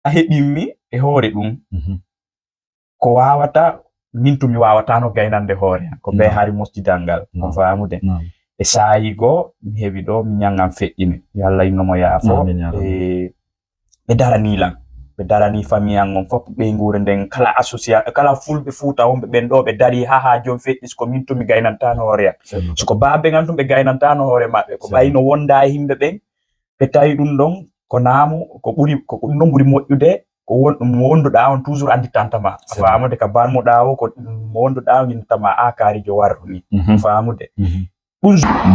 a heɓimi e hoore ɗum ko wawata min tumi wawatano gaynande hoore ko be hari mostidal ngal on faamude e saayigo mi heɓi ɗo mi ñangam feƴƴine yo Allah innomo yaafo ɓe daranilan ɓe darani famille an on fof ɓe nguure nden kala association kala fulɓe Fuuta wonɓe ɓen ɗo ɓe dari ha joni feƴƴi ko min tumi gaynantano hoore am soko baabe gan tum ɓe gaynantano hoore maɓɓe ko ɓayno wonda e himɓe ɓen ɓe tawi ɗum ɗon ko naamu ko ɗum ɗon ɓuri moƴƴude ko wonduɗa on toujours andittantama faamude ka banmoɗa o ko wonduɗa on inditama kaarijo warru ni faamude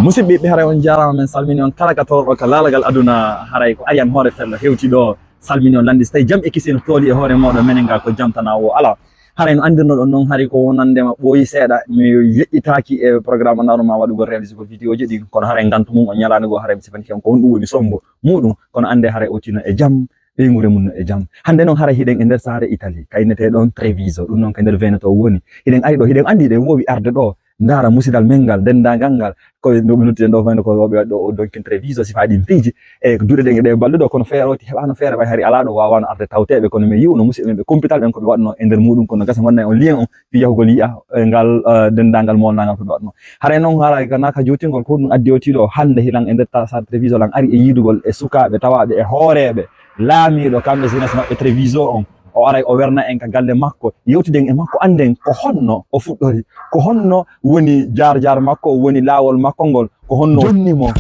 musidɓe ɓe haray on jarama men salmini on kala ka tawɗo ka laalagal aduna haray ko ari an hoore fello hewti ɗo salmini on landi so tawi jam e kisino tooli e hoore moɗon minen ngal ko jam tana o ala haray no andirno ɗon noon haari ko wonandema ɓooyi seeɗa mi yeƴƴitaki e programme nanoma waɗugol réalisé ko vidéo ji ɗi kono haray gantu mum o ñalani go haray mi sifanti on ko won ɗum woni sombo muɗum kono ande haray o tino e jam ɓeygure mum e jam hande noon haray hiɗen e nder saare Italie kaynete ɗon Treviso ɗum noon ko nder Veneto woni hiɗen ari ɗo hiɗen andi ɗen wowi arde ɗo ndara musidal men ngal dendagal ngal ko no ɓe nuttiden ɗo fayno ko woɓe waɗi ɗo o donkin Treviso sifa ɗin piiji e duuɗe ɗen e ɗe balluɗo kono feere oti heɓano feere ɓay hari ala ɗo wawano arde tawteɓe kono mi yiwno musidɓe ɓe compital ɓen koɓe waɗno e nder muɗum kono gasa wonna on lien on fi yahugol yiya ngal dendagal molnagal koɓe waɗno haray noon haray ganaka jotingol ko ɗum addi o tiɗo hande hiɗan e nder saare Treviso lan ari e yidugol e sukaɓe tawaɓe e hooreɓe laamiɗo kamɓe jeunesse maɓɓe Treviso on o aray o werna en ka galle makko yewtiden e makko anden ko honno o fuɗɗori ko honno woni jar makko woni laawol makko ngol ko honno jonnimo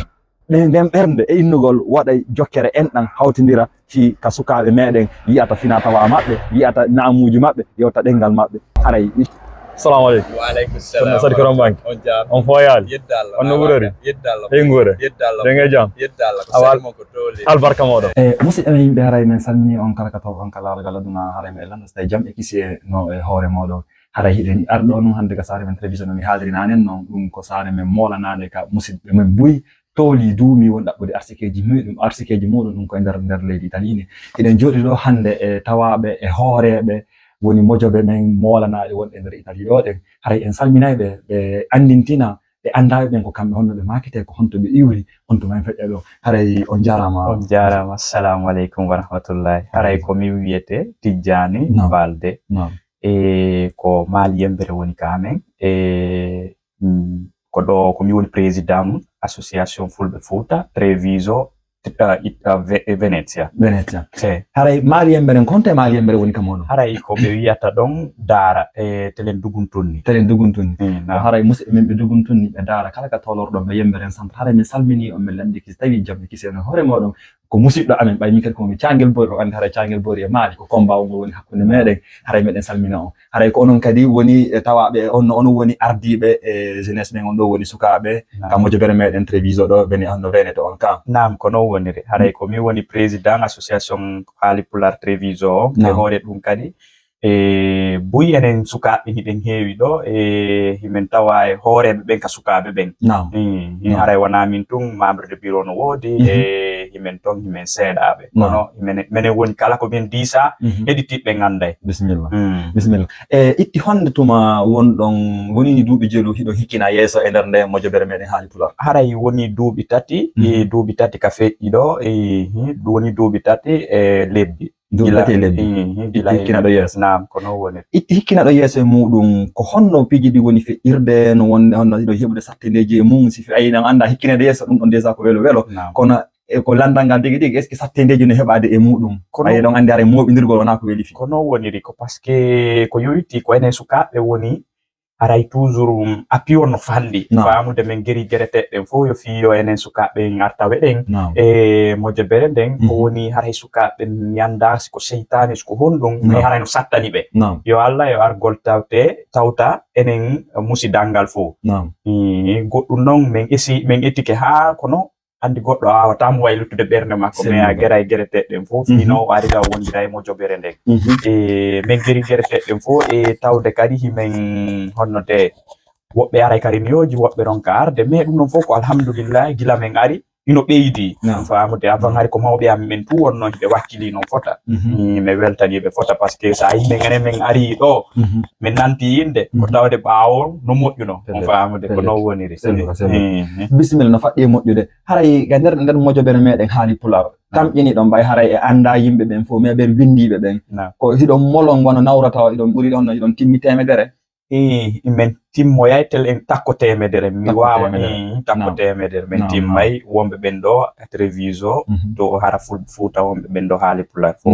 nden ɓernde e innugol waɗa jokkere enɗan hawtidira fi ka sukaɓe meɗen yiyata fina tawa maɓɓe yiyata naamuji maɓɓe yewta ɗengal maɓɓe haray assalamu aleykum wa aleykum salam sadi koron banki on jaar on foyali yeddalla on no ɓurori yeddalla e nguure yeddalla denge jam yeddalla ko salmo ko toli albarka moɗon e musidɓe men yimɓe haray men salmini on kala ka taw on ka laalagal aduna haray men landa so tawi jam e kisi e no e hoore moɗon haray hiɗen arɗo noon hande ka saare men Treviso no mi haalirinanen noon ɗum ko saare men molanade ka musidɓe men buy tooli duumi won ɗaɓɓude arsikeji muɗum ɗum koye nder leydi Italie ni eɗen jooɗi ɗo hande e tawaɓe e hooreɓe woni mojoɓe men molanaɗe wonɗe nder Italie ɗo ɗen haray en salminayɓe ɓe andintina ɓe andaɓe ɓen ko kamɓe honno ɓe makete ko honto ɓe iwri on tuma en feƴƴa ɗo haray on jarama assalamu aleykum wa rahmatullahi haray komi wiyete Tijjani Balde e ko Maali Yembere woni kamen e ko ɗo komi woni président mum association fulɓe Fuuta Treviso Venezia haray Maali Yembere konte Maali Yembere woni kam hono haray ko ɓe wiyata ɗon daara e telen duguntunni haray musidɓe men ɓe duguntunni ɓe daara kala ka tolorɗon ɓe Yemberen centre haray min salmini on min landi kisi tawi jam e kisi en hoore moɗon ko musidɗo amen ɓay min kadi komi Cangel Boori o andi haray Cangel Boori e Maali ko combat ngol woni hakkude meɗen haray meɗen salmina on haray ko onon kadi woni tawaɓe on woni ardiɓe e jeunesse men on ɗo woni sukaɓe ka mojobere meɗen Treviso ɗo ɓeni no Veneto on kam nam ko non woniri haray komi woni président association haali pular Treviso o e hoore ɗum kadi e buy enen sukaɓe hiɗen heewi ɗo e himen tawa e hooreɓe ɓen ka sukaɓe ɓen haray wona min tun membre de bureau no woodi e himen ton himen seeɗaɓe kono minen woni kala ko min diisa heɗitiɓɓe ganday bisimilla e itti honde tuma wonɗon wonini duuɓi jeelu hiɗon hikkina yeeso e nder nde mojobere meɗen haali pular haray woni duuɓi tati e duuɓi tati ka feƴƴi ɗo woni duuɓi tati e lebbi hikkinaɗo yeeso nam ko non woni itti hikkinaɗo yeeso e muɗum ko honno piiji ɗi woni feƴƴirde no wonde honno ɗiɗo heɓude sattedeji e mum si ayi nan anda hikkinede yeeso ɗum ɗon déjà ko welo kono ko landal ngal tigui est ce que sattedeji no heɓade e muɗum ayi ɗon andi ara moɓidirgol wona ko weeli fi ko non woniri ko par ce que ko yoyti ko enen sukaɓe woni haray toujours appui on no falli faamude men geri guereteɗen fof yo fiyo enen sukaɓe gartawe ɗen e mojobere nden ko woni haray sukaɓe ñanda siko seytane siko honɗum mais haray no sattani ɓe yo Allah yo argol tawta enen musidal ngal fof goɗɗum noon min ettike ha kono andi goɗɗo awatamo waylitude ɓernde makko mais a guera e guereteɗen fof fino o arira wondira e mojobere nden e min geri guereteɗen fof e tawde kadi himen honnode woɓɓe aray kadi miyoji woɓɓe ron ka arde mais ɗum ɗon fof ko alhamdoulillahi gila men ari ino ɓeydi famude avant hari ko mawɓe am men tu wonno ɓe wakkili non fota mi weltani ɓe fota par ce que sa yimɓe ngene men ari ɗo min nanti yinde ko tawde ɓawo no moƴƴuno on famude ko non woniri bisimilla no faɗɗi moƴƴude haray ga nder mojoɓere meɗen haali pular tamƴini ɗon mbay haray e anda yimɓe ɓen fof mais ɓen windiɓe ɓen ko hiɗon molon wono nawrata iɗon ɓuuri ɗon iɗon timmi temedere min timmoyay tel en takko temedere mi wawa takko temedere min timmay wonɓe ɓen ɗo télévision to hara fulɓe Fuuta wonɓe ɓen ɗo haali pular fof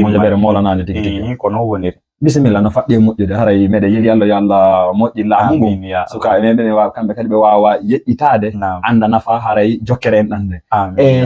mojoɓere molanade tigi tigi ko non woniri bisimilla no faɗɗi moƴƴude haray meɗen yiɗi Allah yo Allah moƴƴi laamu ngu sukaɓe men ɓe wawa kamɓe kadi ɓe wawa yeƴƴitade anda nafa haray jokkere en ɗande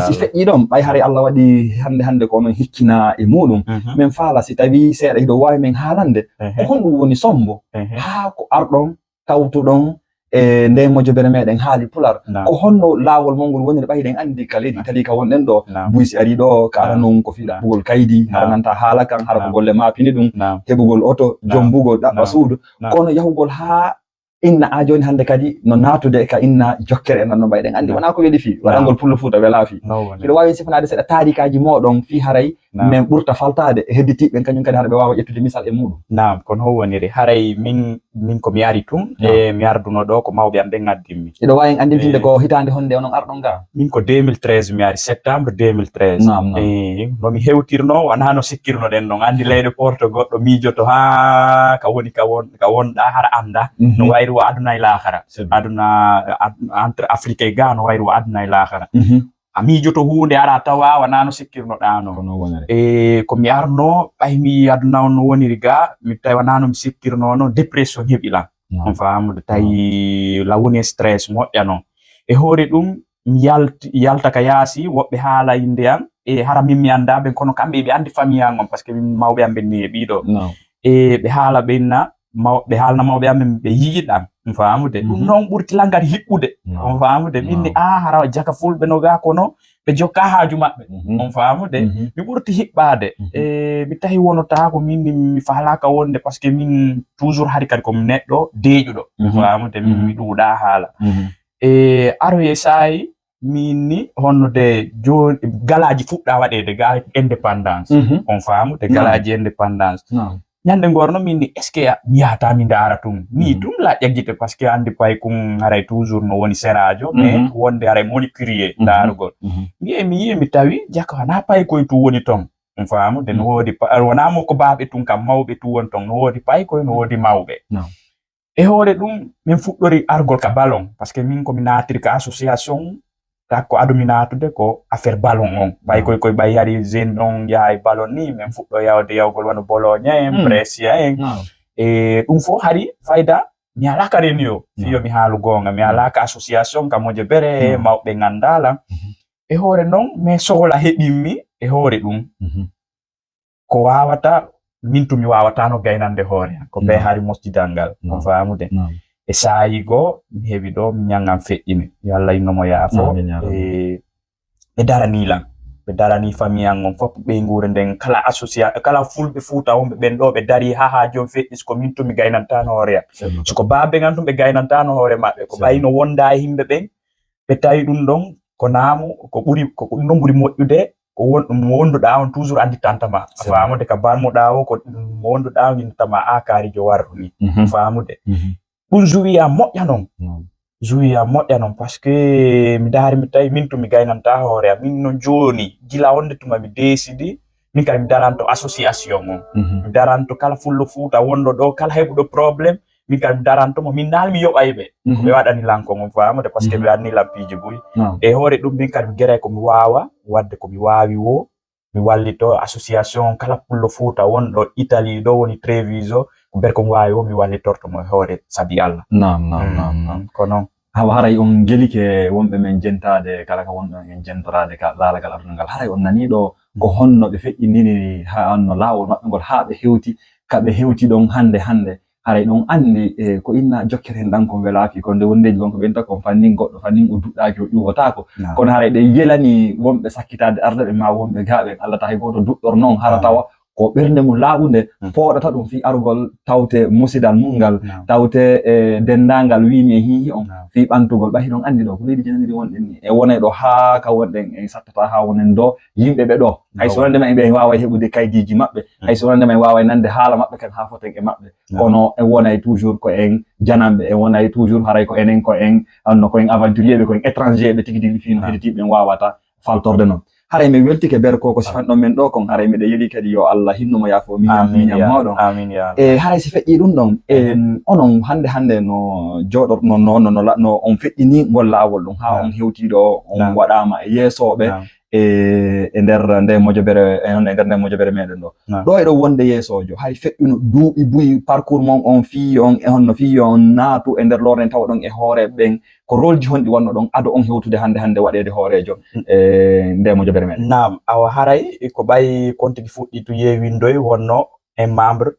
si feƴƴi ɗon ɓay haray Allah waɗi hande ko onon hikkina e muɗum min faala si tawi seeɗa hiɗo wawi men haalande ko honɗum woni sombo haa ko arɗon tawtuɗon e nde mojoɓere meɗen haali pular ko honno laawol mongol woniri ɓayɗen andi ka leydi tali ka wonɗen ɗo buysi ari ɗo ka ara non ko fiɗaɓugol kaydi hara nanta haala kan hara ko golle mapini ɗum heɓugol oto jombugol ɗaɓɓa suudu kono yahugol haa inna a joni hande kadi no natude ka inna jokkere en nanno mbayɗen andi wona ko weɗi fi waɗangol pullo Fuuta wela fi hiɗo wawi sifanade seeɗa taarikaji moɗon fi haray min ɓurta faltade hedditiɓɓen kañum kadi haɗa ɓe wawa ƴettude misal e muɗum kono ho woniri haray min komi ari tun e mi arduno ɗo ko mawɓe am ɓen addimmi iɗo wawi andintinde ko hitande honde onon arɗon ga min ko 2013 mi ari septembre 2013 nomi hewtirno wona no sikkirno ɗen ɗon andi leyɗe porto goɗɗo miijoto ha ka wonɗa hara anda no wayri wo aduna e lahara aduna entre Afrique e ga no wayri wo aduna e lahara a miijoto hunde ara tawa wona no sikkirno ɗano ko mi arno ɓay mi aduna on no woniri ga mi tawi wona no mi sikkirno no dépression heɓilan on famude tawi lawoni stress moƴƴano e hoore ɗum mi yalta ka yaasi woɓɓe haala inde am e hara min mi anda ɓen kono kamɓe ɓe andi famille an on par ce que min mawɓe am ɓen ni e ɓiɗo e ɓe haala ɓenna ɓe haalna mawɓe amen ɓe yiiɗam on famude ɗum noon ɓurti langari hiɓɓude on famude minni hara jaka fulɓe no ga kono ɓe jokka haaju maɓɓe on famude mi ɓurti hiɓɓade mi tawi wonota ko minni mi falaka wonde par ce que min toujours hari kadi komi neɗɗo deeƴuɗo on famude mi ɗuuɗa haala aroye saayi minni honnude joni galaji fuɗɗa waɗede ga indépendance on famude galaji indépendance ñande ngorno minni est ce que mi yahata mi ndaara tum ni tum la ƴaggite par ce que andi pay kum haray toujours no woni serajo mais wonde haray moni curieux ndaarugol mi yi mi tawi jakka wona pay koye tu woni ton on famude no woodi wona mo ko baaɓe tun kam mawɓe tu woni ton no woodi pay koye no woodi mawɓe e hoore ɗum min fuɗɗori argol ka ballon par ce que min komi naatiri ka association takko adumi natude ko affaire ballon on ɓay koye ɓay hari jeune on yaha e ballon ni min fuɗɗo yawgol wano Bologna en Brescia en e ɗum fof hari fayda mi alaka réunion fiyo mi haalu gonga mi alaka association ka mojoɓere mawɓe gandala e hoore noon mais sohla heɓinmi e hoore ɗum ko wawata min tumi wawatano gaynande hoore ko ɓe hari mosjidal ngal on famude e saayi goo mi heɓi ɗo mi ñagam feƴƴini yo Allah innomo yaafo ɓe daranilan ɓe darani famille an on fof ɓe guure nden kala association kala fulɓe Fuuta wonɓe ɓen ɗo ɓe dari ha joni feƴƴi ko min tumi gaynantano hoore am soko babe gan tum ɓe gaynantano hoore maɓɓe ko ɓayno wonda e yimɓe ɓen ɓe tawi ɗum ɗon ko naamu ko ɗum ɗon ɓuuri moƴƴude ko mo wonduɗa on toujours andi tantama famude ka barmuɗa o ko mo wonduɗa on indetama kaarijo warru ni famude ɗum jouiya moƴƴa noon jouiya moƴƴa noon par ce que mi daari mi tawi min tumi gaynanta hoore am min no joni gila wonde tuma mi décidi min kadi mi daranto association on mi daranto kala fullo Fuuta wonɗo ɗo kala heɓuɗo probléme min kadi mi darantomo min naal mi yoɓayɓe ko ɓe waɗani lanko on famude par ce que ɓe anni lampiiji boyi e hoore ɗum min kadi mi gueray komi wawa wadde komi wawi wo mi wallito association kala pullo Fuuta wonɗo Italie ɗo woni Treviso ko ber ko mi wawi wo mi wallitortomo e hoore sabi Allah ko noon hawa haray on gelike wonɓe men jentade kala ka wonɗon en jentorade ka laalagal aduna ngal haray on nani ɗo ko honno ɓe feƴƴindini ha onno laawol maɓɓe ngol ha ɓe hewti kaɓe hewti ɗon hande haray ɗon andi ko inna jokkere hen ɗan kon welaafi ko nde wondeji gonko ɓenta kon fannin goɗɗo fannin o duɗɗaki o ƴuwotako kono haray ɗe yelani wonɓe sakkitade ardaɓe ma wonɓe gaɓe Allah tahi goto duɗɗor noon hara tawa ko ɓernde mum laaɓunde poɗata ɗum fi arugol tawte musidal mungal tawte dendangal wimi e hihi on fi ɓantugol ɓahi ɗon andi ɗo ko leydi jananiri wonɗen ni e wonay ɗo haa ka wonɗen en sattata haa wonen ɗo yimɓe ɓe ɗo hay so wonande men ɓe waaway heɓude kaydiji maɓɓe hay so wonande men waaway nande haala maɓɓe kan haa foten e maɓɓe kono e wonay toujours ko en janamɓe e wonay toujours haray ko enen ko en anno ko en aventurier ɓe ko en étranger ɓe tigi tigi fino heditiɓe en wawata faltorde noon haray mi weltike ber ko sifan ɗon men ɗo kon haray miɗe yeli kadi yo Allah hinnumo yaafo miñam moɗon e haray si feƴƴi ɗum ɗon onon hande no joɗorno no on feƴƴini ngol laawol ɗum haa on hewtiɗo on waɗama e yeesoɓe e nder nde mojobere meɗen ɗo eɗo wonde yeesojo hay feƴƴuno duuɓi buyi parcours mon on fi on e honno fi on naatu e nder lorden tawa ɗon e hooreɓe ɓen ko rôle ji honɗi wanno ɗon ado on hewtude hande waɗede hoorejo nde mojobere meɗen nam awa haray ko ɓayi kon tigi fuɗɗi to yewindoy wonno en membre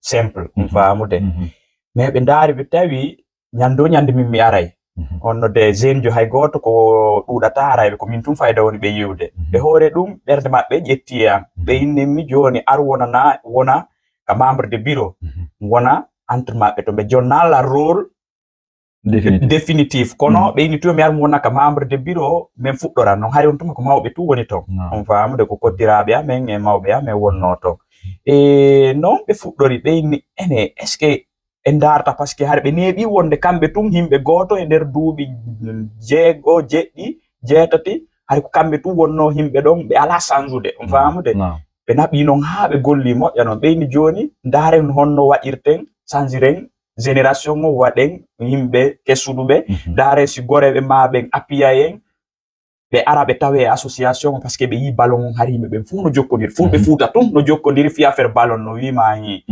simple famude mais ɓe ndaari ɓe tawi ñande min mi aray onno de jeune jo hay goto ko ɗuɗata arayɓe ko min tum fayda woni ɓe yiwde ɓe hoore ɗum ɓerde maɓɓe ƴetti e am ɓe innimi joni ar wona ka membre de bureau wona entre maɓɓe to ɓe jonnala rôle définitif kono ɓe inni tumi ar wona ka membre de bureau min fuɗɗora noon hari on tuma ko mawɓe tu woni ton on famude ko koddiraɓe amen e mawɓe amen wonno ton e noon ɓe fuɗɗori ɓe inni ene est ce que en darta par ce que har ɓe neeɓi wonde kamɓe tun yimɓe goto e nder duuɓi 6 jeɗɗi 7 hay ko kamɓe tun wonno yimɓe ɗon ɓe ala change on famude ɓe naɓi noon haa ɓe golli moƴƴa noon ɓeyni joni ndaren honno waɗirten changiren génération o waɗen yimɓe kessuɗuɓe ndaren si goreɓe maɓen appiya en ɓe ara ɓe tawe association par ce que ɓe yi ballon on har yimɓe ɓen fuu no jokkodiri fuu ɓe fuuta tun no jokkodiri fi affaire ballon no wima hi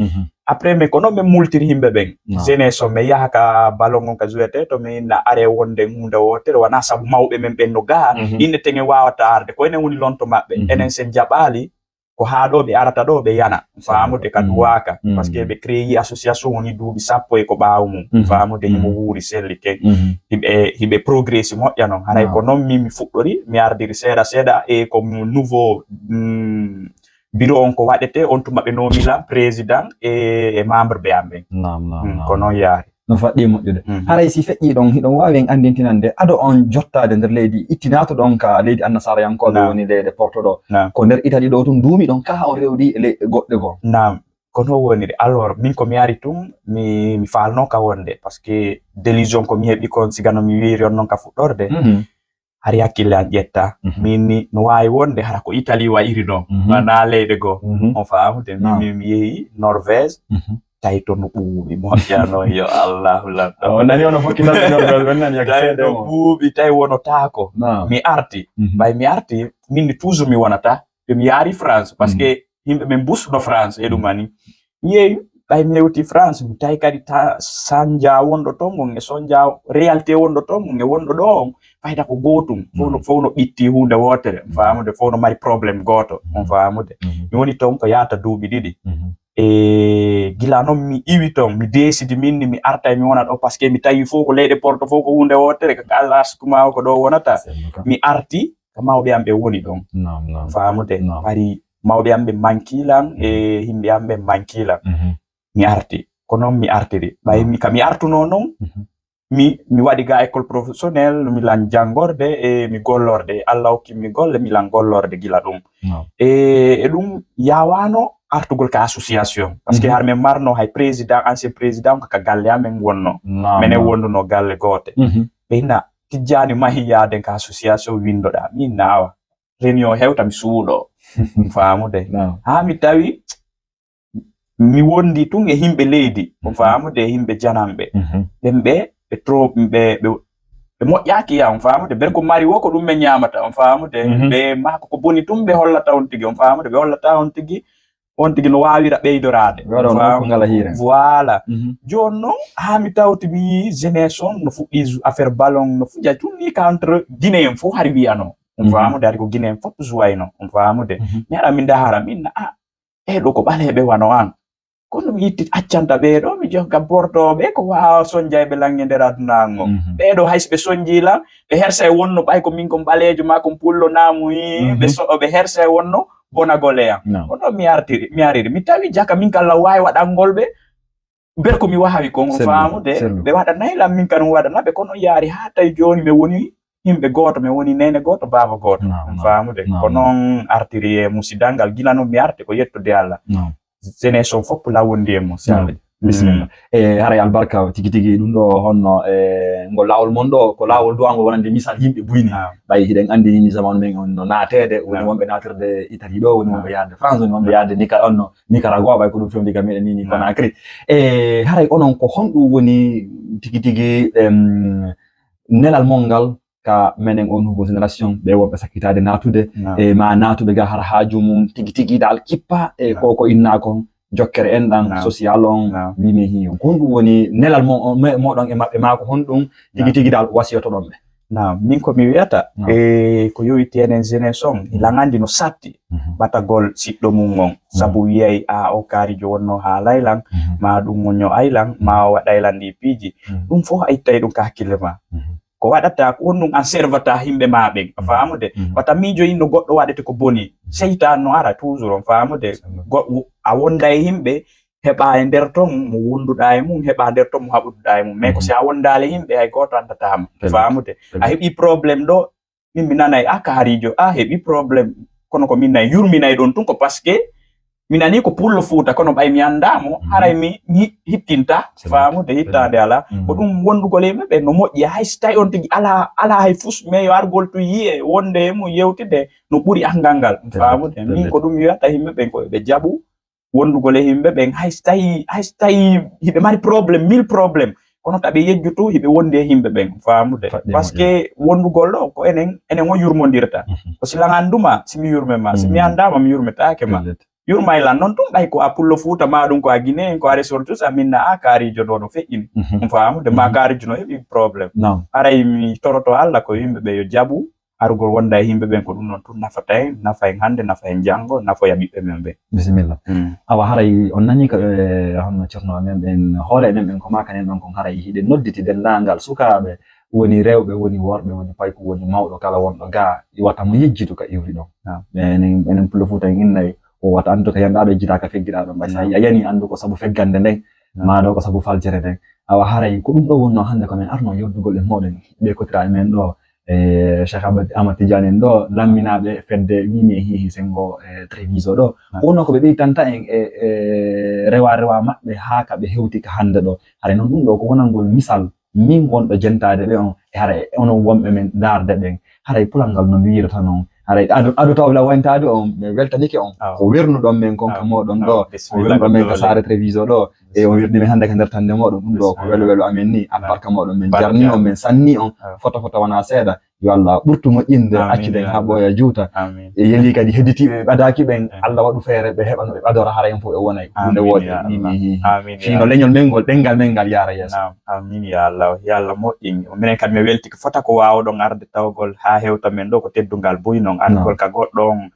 après mais kono min multiri yimɓe ɓen jeunesse o min yaha ka ballon on ka jouete to min na are wonde hunde wotere wona saabu mawɓe men ɓen no gaha inne tenge wawata arde ko enen woni lonto maɓɓe enen sen jaɓali ko haa ɗo ɓe arata ɗo ɓe yana famude ka duwaka par ce que ɓe créé association woni duuɓi 10 e ko ɓaawo mum famude himo wuuri selli ken hiɓe progressi moƴƴa noon haray ko noon mi fuɗɗori mi ardiri seeɗa e ko nouveau bureau on ko waɗete on tuma ɓe nomilan président e membre ɓe am ɓen ko noon yaari no faɗɗi moƴƴude haray si feƴƴi ɗon hiɗon wawi en andintinande ado on jottade nder leydi ittinato ɗon ka leydi annasara yankoɓe woni leyɗe porto ɗo ko nder Italie ɗo tun duumi ɗon ka on rewdi e leyɗe goɗɗe goo nam kono woniri alors min komi ari tun mi falno ka wonde par ce que délusion komi heɓi kon sigano mi wiri on noon ka fuɗɗorde hari hakkille an ƴetta min ni no wawi wonde hara ko Italie wayiri noon wana leyɗe goo on famude mi yeehi Norvège tawi to no ɓuuɓi moƴƴano yo Allahu lamɗo o nani ono fokkitanɓe Norvège on nani tawi no ɓuuɓi tawi wonotako mi arti ɓay mi arti min toujours mi wonata to mi yaari France par ce que yimɓe ɓen busno France e ɗumani mi yeeyi ɓay mi hewti France mi tawi kadi sanja wonɗo ton gon e sonja réalité wonɗo ton gon e wonɗo ɗo on fayda ko gotum fof no ɓitti hunde wotere famude fof no mari probléme goto on famude mi woni ton ko yahata duuɓi 2 e gila noon mi iwi ton mi décidi minni mi arta mi wona ɗo par ce que mi tawi fof ko leyɗe porto fof ko hunde wotere ko alaskuma ko ɗo wonata mi arti ko mawɓe am ɓe woni ɗon famude pari mawɓe am ɓe mankilan e yimɓe am ɓe mankilan mi arti ko noon mi artiri ɓay mi artuno noon mi waɗi ga école professionnel mi lan jangorde e mi gollorde Allah hokki mi golle mi lan gollorde gila ɗum e ɗum yawano artugol ka association parce que har min marno hay président ancien président ka galle amen wonno minen wonduno galle gote ɓeyna tijjani mahi yaaden ka association windoɗa min nawa réunion hewta mi suuɗo famude ha mi tawi mi wondi tun e himɓe leydi on famude e himɓe janamɓe ɓen ɓe trop ɓe moƴƴaki ya on famude ber ko mari wo ko ɗum ɓe ñamata on famude ɓe mako ko boni tum ɓe hollata on tigi on famude ɓe hollata on tigi no wawira ɓeydorade voilà joni noon ha mi tawti mi yi jeunesse on no fuɗɗi affaire ballon no fuɗɗi junni ka entre guinéen fof har wiyano on famude hari ko guinéen fof jouwayno on famude mi aɗa mi dahara minna ɗo ko ɓaleɓe wano an kono mi yitti accanta ɓeeɗo mi jokka bortoɓe ko wawa sonjayɓe lange nder adunago ɓeeɗo hayso ɓe sonjilan ɓe hersa e wonno ɓay ko min kon ɓalejo ma kon pullo namuyi ɓe hersa e wonno bona goleya ondo mi artiri mi tawi jaka min kala wawi waɗangolɓe ber ko mi wawi ko faamude ɓe waɗanaylam min kan waɗanaɓe kono yaari ha tawi joni mi woni himɓe goto mi woni nene goto baba goto faamude ko noon artiri e musidal ngal gila no mi arti ko yettude Allah jeunesse on fof lawondi e mo bismillah haray albarka tigi tigi ɗum ɗo honno ngol lawol mon ɗo ko lawol duwango wonande misal yimɓe buyni ɓay hiɗen andi ni zamanu men on no naatede woni wonɓe natirde Italie ɗo woni wonɓe yadde France woni wonɓe yadde Nicaragua ɓay ko ɗum fewndi ga meɗen ni Conakry haray onon ko honɗum woni tigi tigi nelal mon ngal ka menen on nouveau génération ɓe wonɓe sakkitade natude ma natuɓe ga har haaju mum tigi tigi dal kippa koko inna kon jokkere en ɗan social on wimi hi honɗum woni nelal moɗon e maɓɓe ma ko honɗum tigi tigi dal wasiyotoɗon ɓe min ko mi wiyata ko yowiti enen jeunesse on ilagandi no satti ɓatagol siɗɗo mum on sabu wiyay o kaarijo wonno ha laylan ma ɗum wonno aylan ma waɗaylan ndi piiji ɗum fof a ittay ɗum ka hakkille ma ko waɗata ko on ɗum an servata himɓe ma ɓen faamude wata miijo inno goɗɗo waɗete ko boni seytan no ara toujours on faamude a wonda e himɓe heɓa e nder ton mo wonduɗa e mum heɓa nder ton mo haɓuduɗa e mum mais ko si a wondale himɓe hay goto andatama faamude a heɓi probléme ɗo min mi nanay kaarijo heɓi probléme kono ko min nayi yurminay ɗon tun ko par ce que mi nani ko pullo Fuuta kono ɓay mi andamo haray mi hittinta faamude hittande ala ko ɗum wondugol e maɓɓe no moƴƴi hay so tawi on tigi ala hay fus mais yo argol to yiye wonde e mum yewtide no ɓuuri angal ngal faamude min ko ɗum wiyata yimɓe ɓen ko ɓe jaɓu wondugol e yimɓe ɓen hay so tawi hiɓe mari probléme 1000 probléme kono taɓe yejjutu hiɓe wondi e yimɓe ɓen faamude par ce que wondugol ɗo ko enen o yurmodirta ko si langanduma simi yurme ma si mi andama mi yurmetake ma yurmaylan noon tum ɓay ko a pullo Fuuta ma ɗum ko a Guinée ko a resort tous a minna kaarijo ɗo no feƴƴini faamude ma kaarijo no heɓi probléme aray mi toroto Allah ko yimɓe ɓe yo jaɓu arugol wonda e yimɓe ɓen ko ɗum noon tun nafata en nafa en hande nafa en janggo nafoya ɓiɓɓe men ɓe bisimilla awa haray on nani ko honno ceerno men ɓen hoore men ɓen ko makanen ɗon kon haray hiɗe nodditi dendagal sukaɓe woni rewɓe woni worɓe woni payko woni mawɗo kala wonɗo ga iwata mo yejjitu ka iwri ɗon enen pullo Fuuta en innayi o wata andu ko yanda jita ka feggiɗa ɗon ɓay sa yani andu ko sabu feggande nden maɗo ko sabu faljere nden awa haray ko ɗum ɗo wonno hande ko men arno yoddugol e moɗon ɓe kotira e men ɗo Cheikh Ahmad Tidiane en ɗo lamminaɓe fedde wimi e hihi sengo Treviso ɗo wonno ko ɓe ɓeytanta en rewa maɓɓe ha ka ɓe hewti ka hande ɗo haray noon ɗum ɗo ko wonangol misal min wonɗo jentade ɓe on e haray onon wonɓe men darde ɓen haray pulal ngal no mi wirata noon haray adu tawla wantade on ɓe weltanike on ko wernuɗon men kon ka moɗon ɗo o wernuɗon men ka Saare Treviso ɗo e o wirdi men hande ka nder tande moɗon ɗum ɗo ko welo amen ni albarka moɗon men jarni on men sanni on foto wana seeɗa yo Allah ɓurtu moƴƴinde acciden ha ɓooya juuta e yeli kadi hedditiɓe ɓe ɓadaki ɓen Allah waɗu feere ɓe heɓa no ɓe ɓadora hara en fof ɓe wonay hunde woode fino leñol men ngol ɗengal men ngal yaara yeeso amin ya Allah moƴƴin minen kadi mi welti ko fota ko wawɗon arde tawgol ha hewta men ɗo ko teddungal buynon andgol ka goɗɗon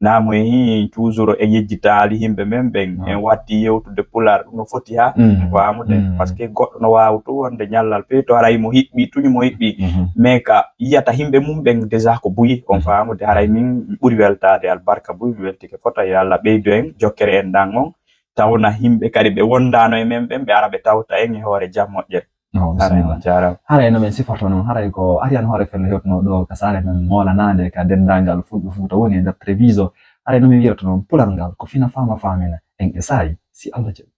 naamu e toujours e yejjitaali yimɓe men ɓen en watti yewtude pular ɗum no foti ha faamude par ce que goɗɗo no wawa to wonde ñallal peeto haray mo hiɓɓi tuñi mo hiɓɓi mais ka yiyata yimɓe mum ɓen déjà ko buyi on faamude haray min ɓuuri weltade albarka buyi mi weltike fota yo Allah ɓeydo en jokkere en ɗan on tawna yimɓe kadi ɓe wondano e men ɓen ɓe ara ɓe tawta en e hoore jam moƴƴere haray no men siforto noon haray ko ari an hoore felle hewtuno ɗo ka saare men molanade ka dendagal fulɓe Fuuta woni e nder Treviso haray no min wirata noon pular ngal ko fina fama famina en e saayi si Allah jaɓi